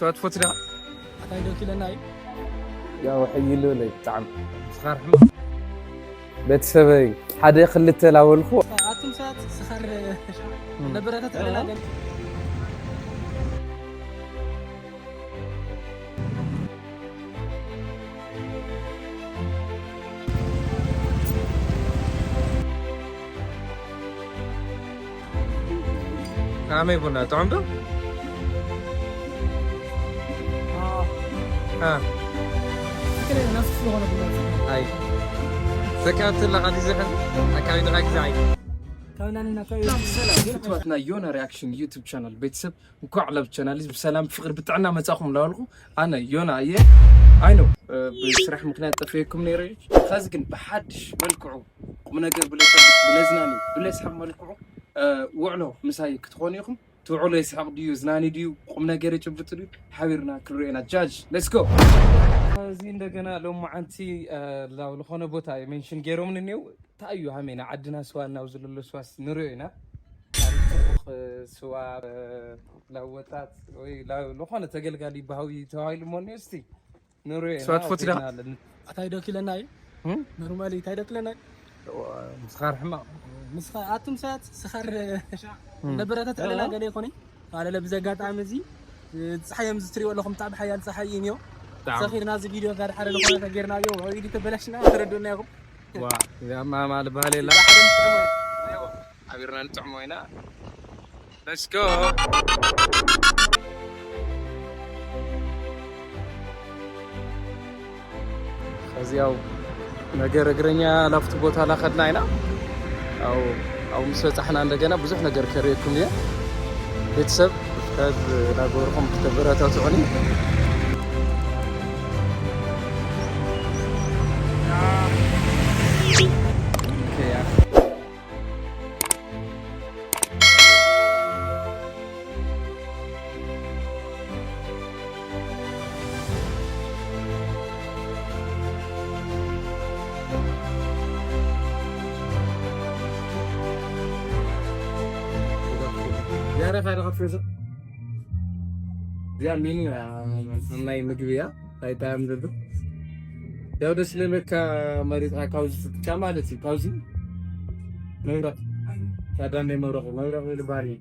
سوات فترة أتايدو كلا ناي يا وحيلو لي طعم سخر بيت سبي حدا خلت لاول خو أتم ساعات سخر نبرة تعلنا عامي بنا تعمدو كلا نفس شو هذا بالله هاي زكاة الله غادي زحل أكاي دراك زعي سلام فتواتنا يونا رياكشن يوتيوب شانل بيتسب وكعلب شانل بسلام فقر بتاعنا ما تاخم لاولغو أنا يونا أيه عينو بسرح مكنات تفيكم نيريج خازقن بحدش ملكعو من أقرب بلزناني بلا يسحب ملكعو وعلو مساي كتخونيكم توعلو يسحب ديو زناني ديو قمنا قري جبت ديو حبيرنا كلنا جاج ليتس جو زين دغنا لو معنتي لاو لخونه بوتا منشن غيرو من نيو تايو همينا عدنا سوانا وزللو سواس نرينا سوا لاوطات وي لا لخونه تغلغالي باوي توايل مونستي نرينا سوات فترة أتايدو كلا ناي نورمالي تايدو كلا ناي مسخر حما مسخر أتم ساعات سخر نبرة تعلنا قال يكوني قال لبزقات عامزي صحيح مزتري ولا خم تعب حيال صحيين يو سخير نازل فيديو غير حدا لخونه تغيرنا يو ويدي تبلشنا تردونا ياكم وا يا ما بالي لا حبيرنا نطعمو هنا ليتس جو خزياو ነገር እግረኛ ላፍት ቦታ ላኸድና አይና አው መስዋዕትና እንደገና ብዙሕ ነገር ከሪኩም የ ቤተሰብ ከዝ ላጎርኩም ተበረታቱኒ يا خير غفيزة يا مين ناي مجبيا هاي تايم دبر يا ودس لك مريض كاوز كمالتي كاوزي ميرا كادان ميرا الباري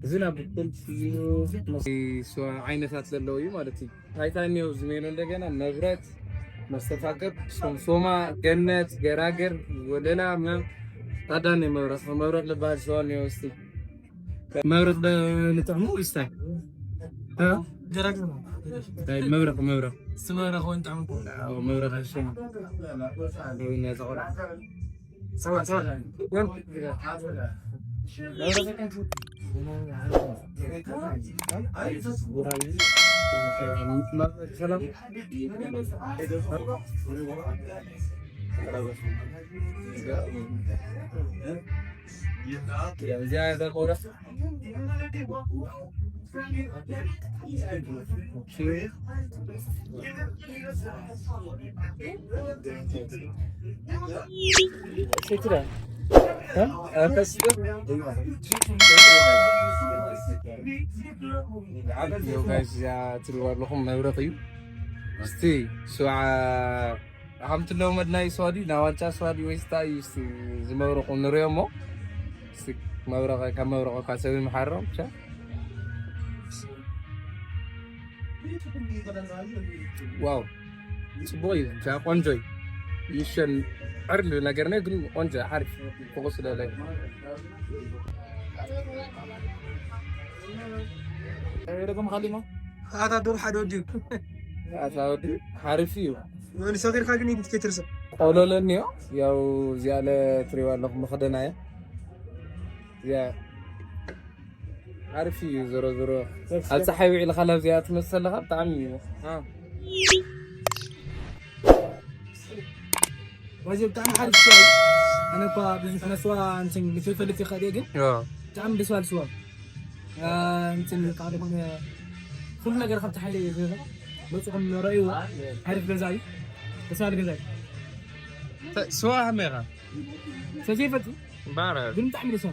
زينا بتل سو عينታት ለለው ማለት ታይታኒው ዝሜን እንደገና መብራት መስተፋቀር ሶማ ገነት ገራገር ወደላ ታዳን መብራት ለባል ሰው ነው እስቲ مورق نطعمو يستاي ها جرقنا طيب مورق سمارة خوين طعمو مورق هالشيء وين يا زغرة سوا يا زيادة قرة شكرا ها بس يو guys يا تروار لكم مورقيو استي سوا حمد الله مدناي سوادي ناوانچا سوادي ويستاي زمورقو نريمو مورقه كمورقه كاسوي محرم شا واو صبوي جا قنجي يشن عرلو ነገርነ ግን ቆንጆ አሪፍ ፎከስ ላይ رقم خليمه هذا دور حدودي هذا عارفيو من سكر خاغني تكترس قولولنيو ያው ዚያለ ትሪዋለሁ መخدናያ يا عارفي زرو زرو الصحي وعلى خلاص يا تمثل لها طعمي ها واجب طعم حرف شوي انا با بزنس نسوا انت مثل في خديجه طعم بسوال سوال انت قاعدين كل ነገር خدت حالي بصقم رايو عارف غزاي بسال غزاي سوا هميرا سجيفت بارد قلت تعمل سوا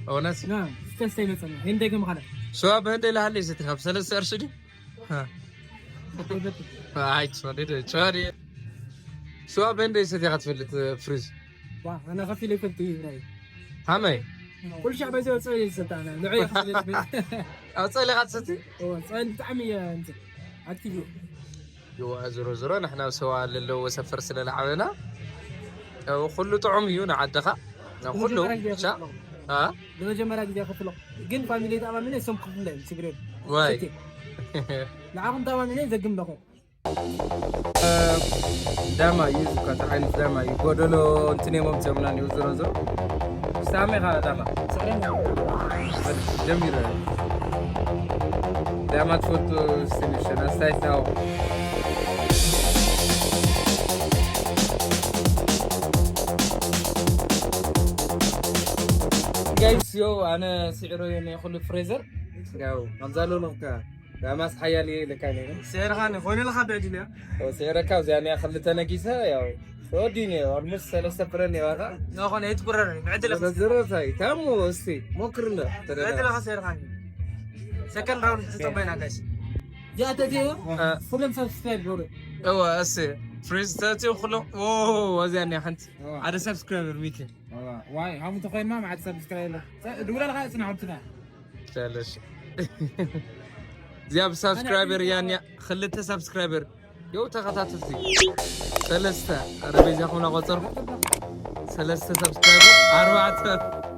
وناس نعم استنى مثلا هندك مخنا سوا بهندي لحالي ستخاف 3 قرش دي ها هاي تصدق شاري سوا بهندي ستخاف في فريز انا خفي لي كنت هاي همي كل شيء بيسوي تصير ستانا نوعيه اصلي غاتستي تصير طعميه انت اكتيفي يو زرو نحنا سوا للو سفر سله لعبنا وكله طعم يونا عدخه كله شا ها لمجمرة جديد خفلو جن فاميلي تمام مني سم خفلين سيجريت واي لعبهم تمام مني زقم لكم داما يوزو كتعين داما يقولوا انتني ممتع منان يوزرو زرو سامي هذا داما جميل داما تفوتو سنشن استايتاو جايز يو انا سعره يعني يخلو فريزر ياو نزالو لك داماس حيالي لكاني سعر خاني خوني لك بعد لي سعرك يعني خليت انا كيسه ياو وديني والمس ثلاثة فرني هذا لا خوني يتبرر بعد لك زرت هاي تمو استي مكرنا بعد لك سعر خاني سكند راوند تطبينا جايز جاءت تجي فلم سبسكرايب دوري ايوه اسي فريز تاتي وخلو اوه زين حنت على سبسكرايبر 200 واي هم متخيل ما عاد سبسكرايب دولا لغايه سنه عرفتنا ثلاث زياب سبسكرايبر يعني خليته سبسكرايبر يو تغطاتتي ثلاثة ربيز ياخونا غطر ثلاثة سبسكرايبر 4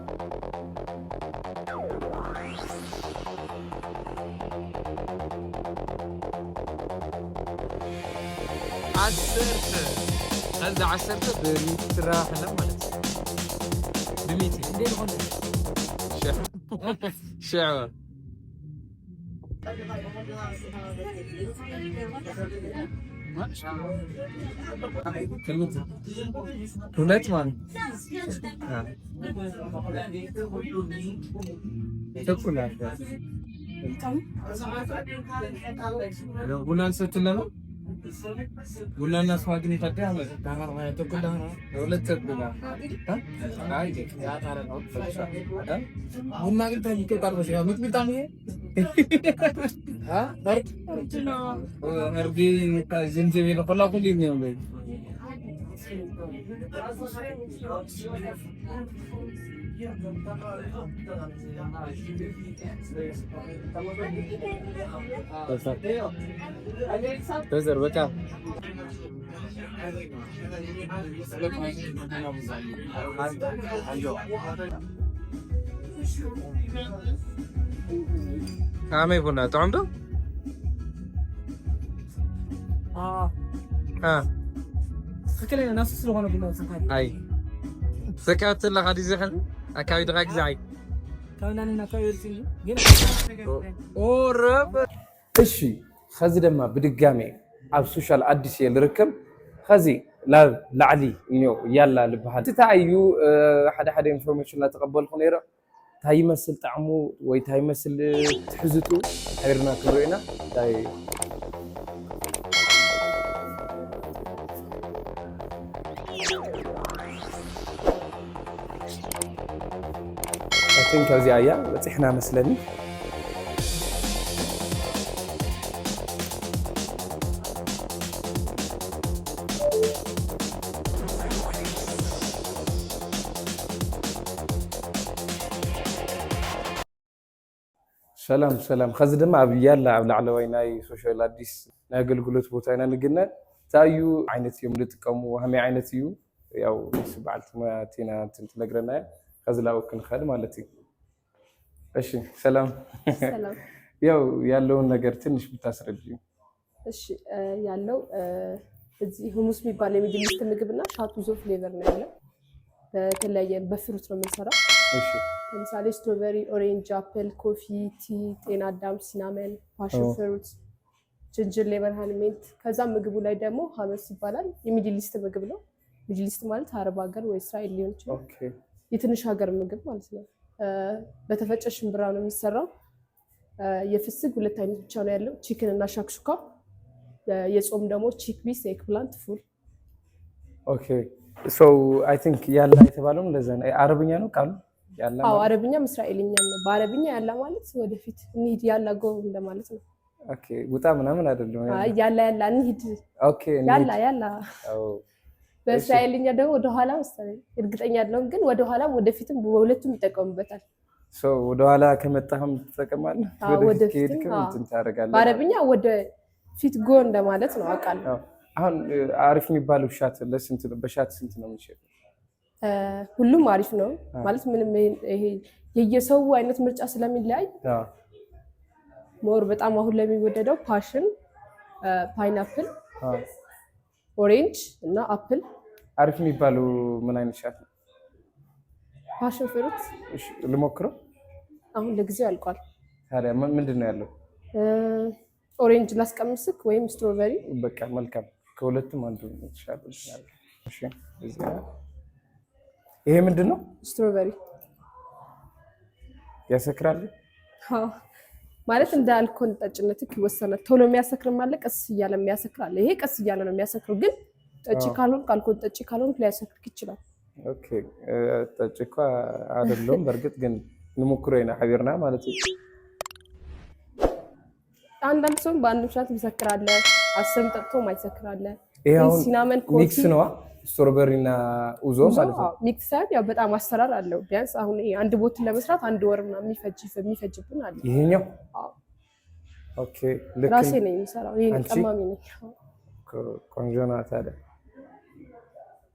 عسرت عسرت ب100 راح لا مالت ب200 دير غنى شعور كلمة رولات مان تاكل قلنا نسيت لنا قلنا الناس واقفين يتقهوا كاميرا ما يتقولها ولا تقولها ها عادي يا ترى ها ما قلت لك كيف شيء مت بتعمل ها ضرب هربي زنجبيل كلها كل يوم تزر بكا عامي بنا تعمدو فكرنا ناس سلوغنا بنا سكاي هاي سكات الله غادي زخل اكاي دغاك زعي كنا نكاير سي ورب እሺ خዚ ደማ ብድጋሜ ኣብ ሶሻል አዲስ የልርከብ خዚ ላብ ላዕሊ እንዮ ያላ ልበሃል ተታዩ ሓደ ሓደ ኢንፎርሜሽን ላ ተቀበልኩ ነይረ ታይ መስል ጣዕሙ ወይ ታይ መስል ትሕዝጡ ሃይርና ክብሬና ታይ አትን ከዚ አያ በጽሕና መስለኒ ሰላም خዚ ድማ ኣብ ያላ ኣብ ላዕለዋይ ናይ ሶሻል አዲስ ናይ አገልግሎት ቦታ ኢና ንግነ ታዩ ዓይነት እዮም ልጥቀሙ ሃመይ ዓይነት እዩ ያው ምስ በዓልቲ ሞያቲና ትነግረና خዚ ላው ክንኸድ ማለት እዩ እሺ ሰላም ያው ያለውን ነገር ትንሽ ብታስረጂ እሺ ያለው እዚህ ሁሙስ የሚባል የሚድል ኢስት ምግብና ሻቱዞ ፍሌቨር ነው ያለው በተለያየ በፍሩት ነው የምንሰራው እሺ ለምሳሌ ስትሮበሪ ኦሬንጅ አፕል ኮፊ ቲ ጤና አዳም ሲናመን ፓሽን ፍሩት ጅንጅር ሌመን ሃኒሜንት ከዛ ምግቡ ላይ ደግሞ ሀመስ ይባላል የሚድል ኢስት ምግብ ነው ሚድል ኢስት ማለት አረብ ሀገር ወይ እስራኤል ሊሆን ይችላል ኦኬ የትንሽ ሀገር ምግብ ማለት ነው በተፈጨ ሽምብራ ነው የሚሰራው የፍስግ ሁለት አይነት ብቻ ነው ያለው ቺክን እና ሻክሹካ የጾም ደግሞ ቺክፒስ ኤግፕላንት ፉል ኦኬ ሶ አይ ቲንክ ያላ የተባለው እንደዛ ነው አረብኛ ነው ቃሉ ያላ አዎ አረብኛም እስራኤልኛም ነው። በአረብኛ ያላ ማለት ወደፊት እንሂድ ያላ ጎ እንደማለት ነው። ኦኬ ውጣ ምናምን አይደለም አይ ያላ ያላ እንሂድ ኦኬ ያላ ያላ አዎ በእስራኤልኛ ደግሞ ወደ ኋላ መሰለኝ እርግጠኛ አይደለሁም ግን ወደ ኋላም ወደፊትም በሁለቱም ይጠቀሙበታል። ወደ ኋላ ከመጣህም ትጠቀማለህ ወደፊት እንትን ታደርጋለህ። በአረብኛ ወደ ፊት ጎ እንደማለት ነው አውቃለሁ። አሁን አሪፍ የሚባለው ሻት ለስንት ነው? በሻት ስንት ነው የሚሸጠው? ሁሉም አሪፍ ነው ማለት ምንም ይሄ የየሰው አይነት ምርጫ ስለሚለያይ ሞር በጣም አሁን ለሚወደደው ፓሽን፣ ፓይናፕል፣ ኦሬንጅ እና አፕል አሪፍ የሚባለው ምን አይነት ሻት ነው? ፓሽን ፍሩት። እሺ ልሞክረው። አሁን ለጊዜው አልቋል። ታዲያ ምንድን ነው ያለው? ኦሬንጅ ላስቀምስክ ወይም ስትሮበሪ? በቃ መልካም ከሁለቱም አንዱ ተሻለ። እሺ ይሄ ምንድን ነው? ስትሮበሪ ያሰክራል? አዎ ማለት እንደ አልኮል ጠጭነትክ ይወሰናል። ቶሎ የሚያሰክርም አለ፣ ቀስ እያለ የሚያሰክር አለ። ይሄ ቀስ እያለ ነው የሚያሰክረው፣ ግን ጠጪ ካልሆንክ አልኮል ጠጪ ካልሆንክ ሊያሰክርክ ይችላል። ኦኬ ጠጪ እኮ አይደለም በእርግጥ ግን እንሞክረው ነው ሀቢርና ማለት ነው። አንዳንድ ሰው በአንድ ሻት ይሰክራል፣ 10 ጠጥቶ ማይሰክራል። ይሄ አሁን ሲናመን ኮፊ ሚክስ ነው ስትሮበሪ እና ኡዞ ማለት ነው። ሚክስ ሳይሆን ያው በጣም አሰራር አለው። ቢያንስ አሁን ይሄ አንድ ቦትን ለመስራት 1 ወር ምናምን የሚፈጅብን አለ። ይሄኛው ኦኬ ልክ ራሴ ነኝ የምሰራው። ይሄ ቀማሚ ነኝ። ቆንጆ ነው ታዲያ።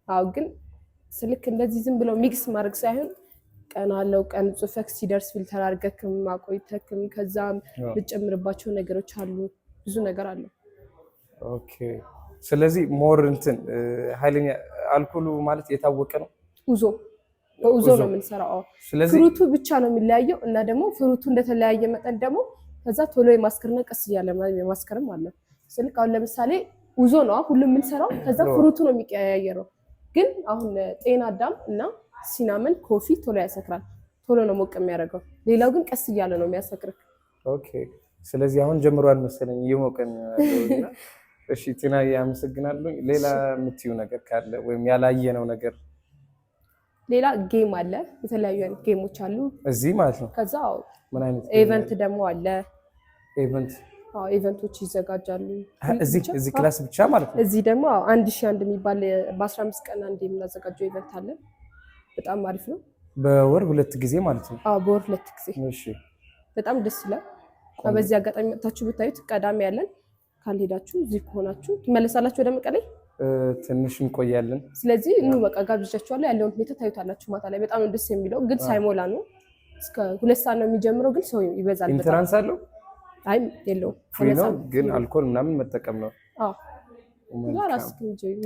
አዎ ግን ስልክ እንደዚህ ዝም ብለው ሚክስ ማድረግ ሳይሆን ቀን አለው። ቀን ጽፈክ ሲደርስ ፊልተር አድርገክም ማቆይተክም ከዛም ልጨምርባቸው ነገሮች አሉ። ብዙ ነገር አለ። ኦኬ ስለዚህ ሞር እንትን ኃይለኛ አልኮሉ ማለት የታወቀ ነው። በኡዞ ነው የምንሰራው። ስለዚህ ፍሩቱ ብቻ ነው የሚለያየው እና ደግሞ ፍሩቱ እንደተለያየ መጠን ደግሞ ከዛ ቶሎ የማስከርና ቀስ እያለ የማስከርም አለ። ስልክ አሁን ለምሳሌ ኡዞ ነው ሁሉም የምንሰራው፣ ከዛ ፍሩቱ ነው የሚቀያየረው። ግን አሁን ጤና አዳም እና ሲናመን ኮፊ ቶሎ ያሰክራል፣ ቶሎ ነው ሞቅ የሚያደርገው። ሌላው ግን ቀስ እያለ ነው የሚያሰክርክ። ኦኬ ስለዚህ አሁን ጀምሯል መሰለኝ እየሞቀን ያለውና እሺ ቲና ያመሰግናለሁ። ሌላ የምትዩ ነገር ካለ ወይም ያላየነው ነገር? ሌላ ጌም አለ፣ የተለያዩ አይነት ጌሞች አሉ እዚህ ማለት ነው። ከዛ ምን አይነት ኢቨንት ደግሞ አለ። ኢቨንቶች ይዘጋጃሉ እዚህ ክላስ ብቻ ማለት ነው። እዚህ ደግሞ 1001 የሚባል በ15 ቀን አንድ የምናዘጋጀው ኢቨንት አለ። በጣም አሪፍ ነው። በወር 2 ጊዜ ማለት ነው። በወር 2 ጊዜ። እሺ በጣም ደስ ይላል። በዚህ አጋጣሚ መጥታችሁ ብታዩት ቀዳሚ ያለን ካልሄዳችሁ እዚህ ከሆናችሁ ትመለሳላችሁ ወደ መቀሌ። ትንሽ እንቆያለን። ስለዚህ በቃ ጋብዣችኋለሁ። ያለውን ሁኔታ ታዩታላችሁ። ማታ ላይ በጣም ደስ የሚለው ግን ሳይሞላ ነው። እስከ 2 ሰዓት ነው የሚጀምረው፣ ግን ሰው ይበዛል። ኢንትራንስ አለው? አይ የለውም። ፍሪ ነው፣ ግን አልኮል ምናምን መጠቀም ነው። ራስ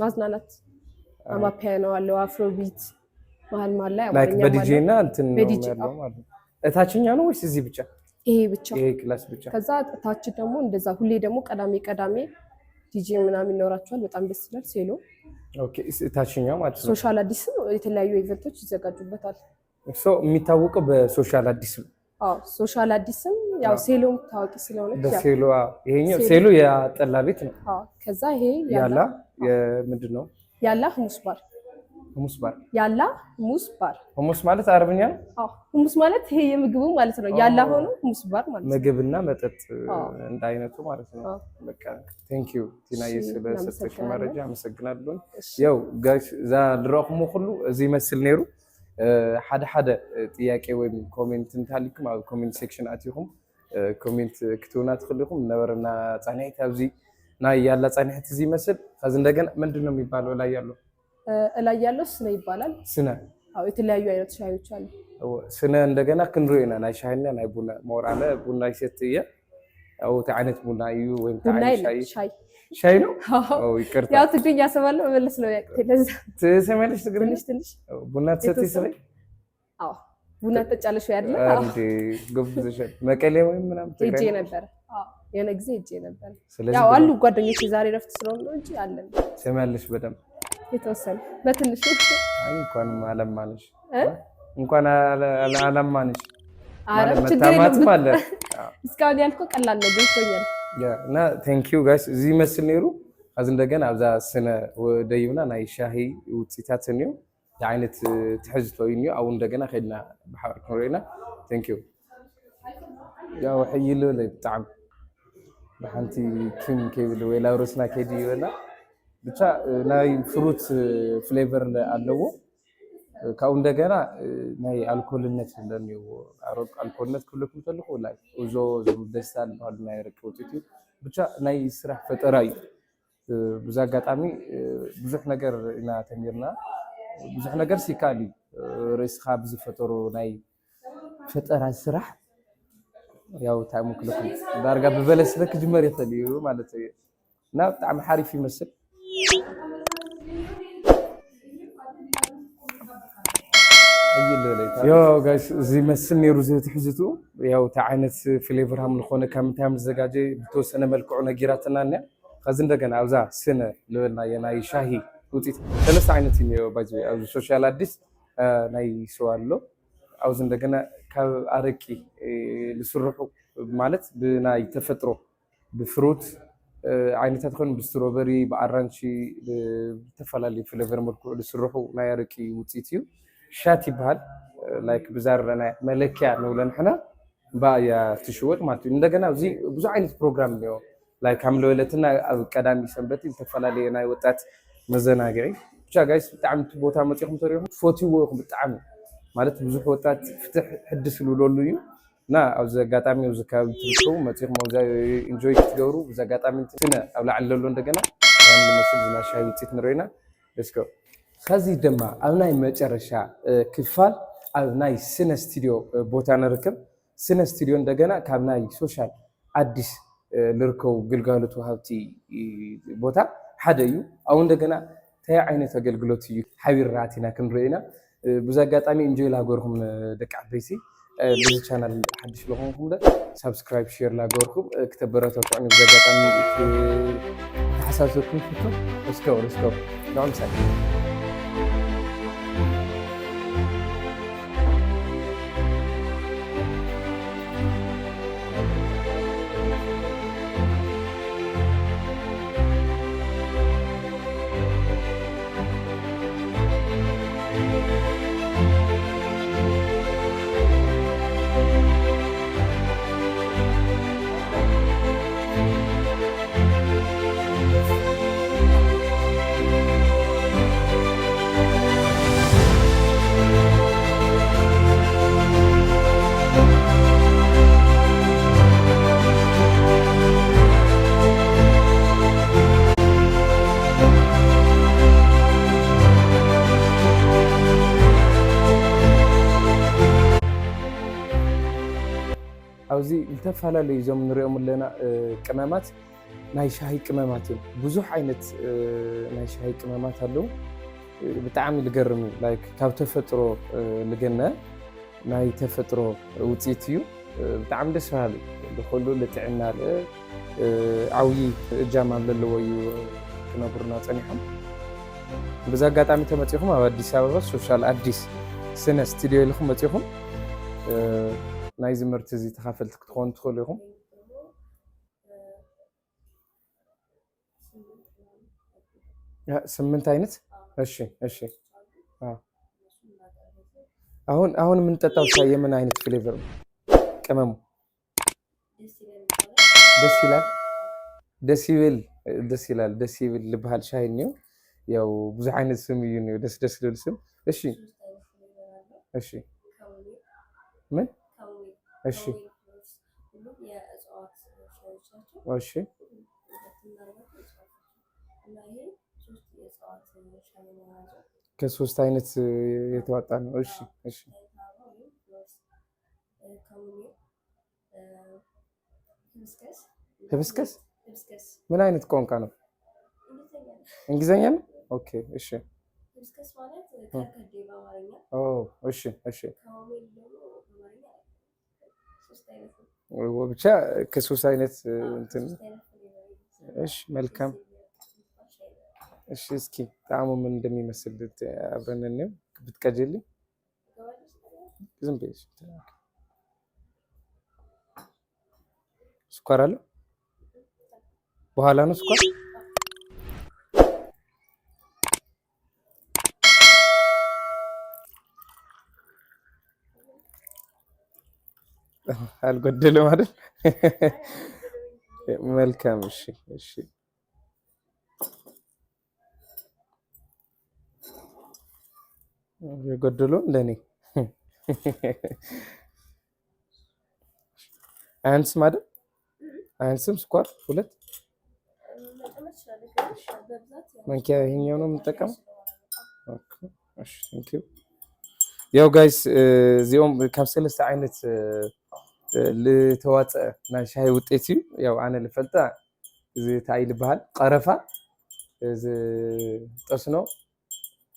ማዝናናት። አማፒያኖ አለው፣ አፍሮቢት መሀል ላይ ላይክ በዲጄ እና እንትን ነው ያለው ማለት ነው። እታችኛ ነው ወይስ እዚህ ብቻ? ይሄ ብቻ፣ ይሄ ክላስ ብቻ። ከዛ ታች ደግሞ እንደዛ ሁሌ ደግሞ ቀዳሜ ዲጄ ምናምን ይኖራቸዋል። በጣም ደስ ይላል። ሴሎ ኦኬ፣ ታችኛው ማለት ነው። ሶሻል አዲስ የተለያዩ ኢቨንቶች ይዘጋጁበታል። የሚታወቀው በሶሻል አዲስ ነው። ሶሻል አዲስም ያው ሴሎም ታዋቂ ስለሆነ በሴሎ ይሄኛው ሴሎ የጠላ ቤት ነው። ከዛ ይሄ ያላ ምንድን ነው? ያላ ሁሙስ ባር ያላ ሁሙስ ማለት አረብኛ ነው። ሁሙስ ማለት ይሄ የምግቡ ማለት ነው። ያላ ሆኖ ሁሙስ ባር ማለት ነው። ምግብና መጠጥ እንደ አይነቱ ማለት ነው። በቃ ቴንክ ዩ ቲናዬ ስለሰጠሽ መረጃ አመሰግናለሁ። ያው ጋይስ ዛ ድራኹሙ ሁሉ እዚ መስል ነይሩ ሓደ ጥያቄ ወይም ኮሜንት እንታልኩም ኣብ ኮሜንት ሴክሽን አትይኩም ኮሜንት ክትውና ትኽልኩም ነበርና ጻኒዕት ኣብዚ ናይ ያላ ጻኒዕት እዚ መስል ከዚ እንደገና ምንድነው የሚባለው ላይ ያለው ስነ ይባላል። ስነ የተለያዩ አይነት ሻዮች አሉ። ስነ እንደገና ክንሩይና ናይ ሻይና ናይ ቡና ሞራለ ቡና ይሰትየ አው ተዓነት ቡና እዩ ወይም ተዓነት ሻይ ነው። ይቅርታ ያው ትግርኛ ሰማለሁ መለስ ነው ያቅቴ ለዛ ትሰማለሽ ትግርኛ ትንሽ ቡና ትሰቲ ስለይ ቡና ተጫለሽ ያድለ አንዴ ጎብዘሽ መቀሌ ወይም ምናምን ሄጄ ነበር። የሆነ ጊዜ ሄጄ ነበር። ያው አሉ ጓደኞቼ ዛሬ ረፍት ስለሆነ እንጂ አለን። ትሰማለሽ በደምብ የተወሰነ በትንሹ እንኳን አለማነሽ እንኳን አለማነሽ ማለት ማለት እስካሁን ያልኩ ቀላል ነው ገብቶኛል። እና ቴንክ ዩ ጋይስ እዚ መስል ነይሩ። አዝ እንደገና ኣብዛ ስነ ደይብና ናይ ሻሂ ውፅኢታት እንዩ የአይነት ትሕዝቶ እዩ ኣብኡ እንደገና ከድና ብሓባር ክንሪኢና ቴንኪዩ ያው ሕይሉ ላይ ብጣዕሚ ብሓንቲ ኪም ከይብል ወይ ላውረስና ከይዲ ይበላ ብቻ ናይ ፍሩት ፍሌቨር ኣለዎ ካብኡ እንደገና ናይ ኣልኮልነት ኣለዎ ኣልኮልነት ክብለኩም ከለኹ ላይ እዞ ደስታ ዝበሃሉ ናይ ረቂ ውፅኢት እዩ ብቻ ናይ ስራሕ ፈጠራ እዩ ብዛ ኣጋጣሚ ብዙሕ ነገር ኢና ተሚርና ብዙሕ ነገር ሲካል እዩ ርእስኻ ብዝፈጠሩ ናይ ፈጠራ ስራሕ ያው ታይሙ ክልኩም ዳርጋ ብበለስ ክጅመር ይኽእል እዩ ማለት እዩ እና ብጣዕሚ ሓሪፍ ይመስል ዮ ጋይስ እዚ መስል ነይሩ ዝትሕዝቱ ያው ታ ዓይነት ፍሌቨር ሃም ዝኾነ ካብ ምንታይ ሃም ዝዘጋጀ ብተወሰነ መልክዑ ነጊራትና እኒያ ከዚ እንደገና ኣብዛ ስነ ልበልና ናይ ሻሂ ውፅኢት ሰለስተ ዓይነት እዩ ባይዘ ኣብዚ ሶሻል ኣዲስ ናይ ስዋ ኣሎ ኣብዚ እንደገና ካብ ኣረቂ ዝስርሑ ማለት ብናይ ተፈጥሮ ብፍሩት ዓይነታት ኮይኑ ብስትሮበሪ ብኣራንሺ ብተፈላለዩ ፍሌቨር መልክዑ ዝስርሑ ናይ ኣረቂ ውፅኢት እዩ ሻት ይበሃል ላይክ ብዛረና መለክያ ንብሎ ንሕና ባእያ ትሽወጥ ማለት እዩ እንደገና እዚ ብዙ ዓይነት ፕሮግራም እኒኦ ላይክ ከም ለወለትና ኣብ ቀዳሚ ሰንበት ዝተፈላለዩ ናይ ወጣት መዘናግዒ ብቻ ጋይስ ብጣዕሚ ቦታ መፂኹም ተሪኹም ትፈትይዎ ኢኹም ብጣዕሚ ማለት ብዙሕ ወጣት ፍትሕ ሕድስ ዝብለሉ እዩ እና ኣብዚ ኣጋጣሚ ኣብዚ ከባቢ ትርከቡ መፂኹም ኣብዛ ኢንጆይ ክትገብሩ ብዛ ኣጋጣሚ ስነ ኣብ ላዕሊ ዘሎ እንደገና ያን ዝመስል ዝና ሻሂ ውፅኢት ንሪኢና ለስኮ ከዚ ድማ ኣብ ናይ መጨረሻ ክፋል ኣብ ናይ ስነ ስቱድዮ ቦታ ንርከብ ስነ ስቱድዮ እንደገና ካብ ናይ ሶሻል ኣዲስ ልርከቡ ግልጋሎት ወሃብቲ ቦታ ሓደ እዩ ኣብኡ እንደገና እንታይ ዓይነት ኣገልግሎት እዩ ሓቢርና ኣቲና ክንሪኢና ብዛ ኣጋጣሚ እንጆይ ላገርኩም ደቂ ዓበይቲ በዚ ቻናል ሓድሽ ለኾንኩም ደ ሳብስክራይብ ሼር ላገርኩም ክተበረታትዑኒ ብዛ ኣጋጣሚ ተሓሳሰብኩም ፍቶ እስከው ንዕም ሳይ ኣብዚ ዝተፈላለዩ ዞም ንሪኦም ኣለና ቅመማት ናይ ሻሂ ቅመማት እዮም ብዙሕ ዓይነት ናይ ሻሂ ቅመማት ኣለው ብጣዕሚ ዝገርም እዩ ላይክ ካብ ተፈጥሮ ልገነ ናይ ተፈጥሮ ውፅኢት እዩ ብጣዕሚ ደስ በሃሊ ብኩሉ ልጥዕና ዓብዪ እጃም ኣብ ዘለዎ እዩ ክነብሩና ፀኒሖም ብዛ ኣጋጣሚ ተመፂኹም ኣብ ኣዲስ ኣበባ ሶሻል ኣዲስ ስነ ስቱድዮ ኢልኩም መፂኹም ናይ ዝምህርቲ እዚ ተኻፈልቲ ክትኾኑ ትኽእሉ ኢኹም ስምንት ዓይነት እሺ አሁን የምንጠጣው ሻይ የምን አይነት ፍሌቨር ነው ቅመሙ ደስ ይላል ልብሃል ሻይ ነው ያው ብዙ አይነት ስም እዩ ነው ደስ ልብል ስም እሺ ምን እሺ ከሶስት አይነት የተዋጣ ነው እሺ ህብስከስ ምን አይነት ቋንቋ ነው እንግሊዘኛ ነው ኦኬ እሺ ህብስከስ ማለት ከከዴ በአማርኛ እሺ ብቻ ከሶስት አይነት እንትን እሺ መልካም እሺ እስኪ ጣዕሙ ምን እንደሚመስል አብረን እንየው ብትቀጅልኝ ዝም ብለሽ ስኳር አለ በኋላ ነው ስኳር አልጎደለም አይደል? መልካም እሺ እሺ የጎደሎ ለኔ አያንስም አይደል? አያንስም ስኳር ሁለት ማንኪያ ይሄኛው ነው የምጠቀመው። ኦኬ እሺ ቴንክ ዩ ያው ጋይስ እዚኦም ካብ ሰለስተ ዓይነት ልተዋፅአ ናይ ሻሂ ውጤት እዩ ያው ኣነ ልፈልጣ እዚ እንታይ ልበሃል ቀረፋ እዚ ጠስኖ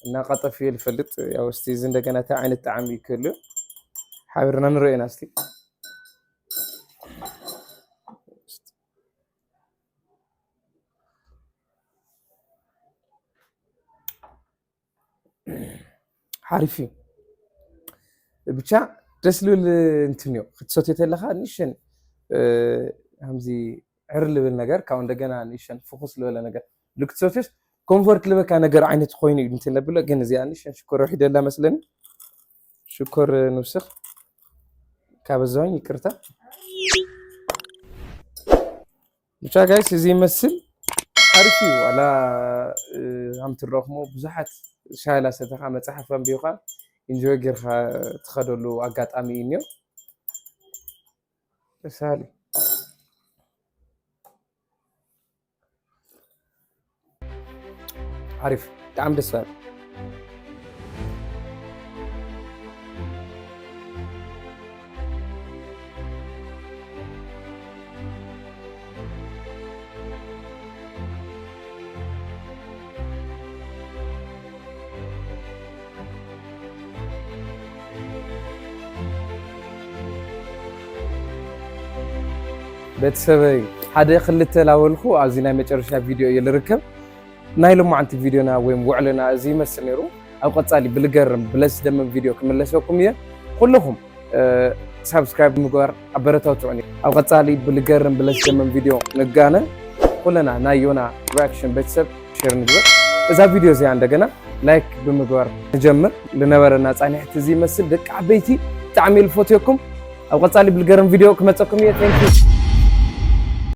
እና ቀጠፍዮ ልፈልጥ ያው እስቲ እዚ እንደገና እንታይ ዓይነት ጣዕሚ ይክህልዮ ሓቢርና ንሪኦ ኢና እስቲ ሓሪፍ እዩ ብቻ ደስ ልብል እንትን እዩ ክትሰትዮ ተለካ ንእሽተን ከምዚ ዕር ልብል ነገር ካብ እንደገና ንእሽተን ፍኹስ ልበለ ነገር ልክትሰትዮስ ኮምፎርት ልበካ ነገር ዓይነት ኮይኑ እንትን ነብሎ ግን እዚኣ ንእሽተን ሽኮር ውሒደላ መስለኒ ሽኮር ንውስኽ ካበዛሁኝ ይቅርታ ብቻ ጋይስ እዚ ይመስል ሓሪፍ እዩ ዋላ ከም ትረኽሞ ብዙሓት ሻላ ሰተኻ መፅሓፍ ኣንቢብካ ኢንጆይ ጌርካ ትኸደሉ ኣጋጣሚ እዩ እኒኦ ደሳሊ عارف تعم دسال ቤተሰበይ ሓደ ክልተ ላወልኩ ኣብዚ ናይ መጨረሻ ቪድዮ እየ ልርከብ ናይ ሎማዓንቲ ቪድዮና ወይ ውዕልና እዚ ይመስል ነይሩ ኣብ ቀፃሊ ብልገርም ብለስ ደመም ቪድዮ ክመለሰኩም እየ ኩልኩም ሰብስክራይብ ምግባር ኣበረታትዑኒ ኣብ ቀፃሊ ብልገርም ብለስ ደመም ቪድዮ ንጋነ ኩለና ናይ ዮና ሪአክሽን ቤተሰብ ሼር ንግበር እዛ ቪድዮ እዚኣ እንደገና ላይክ ብምግባር ንጀምር ልነበረና ፃኒሕቲ እዚ ይመስል ደቂ ዓበይቲ ብጣዕሚ ልፈትየኩም ኣብ ቀፃሊ ብልገርም ቪድዮ ክመፀኩም እየ ቴንክ ዩ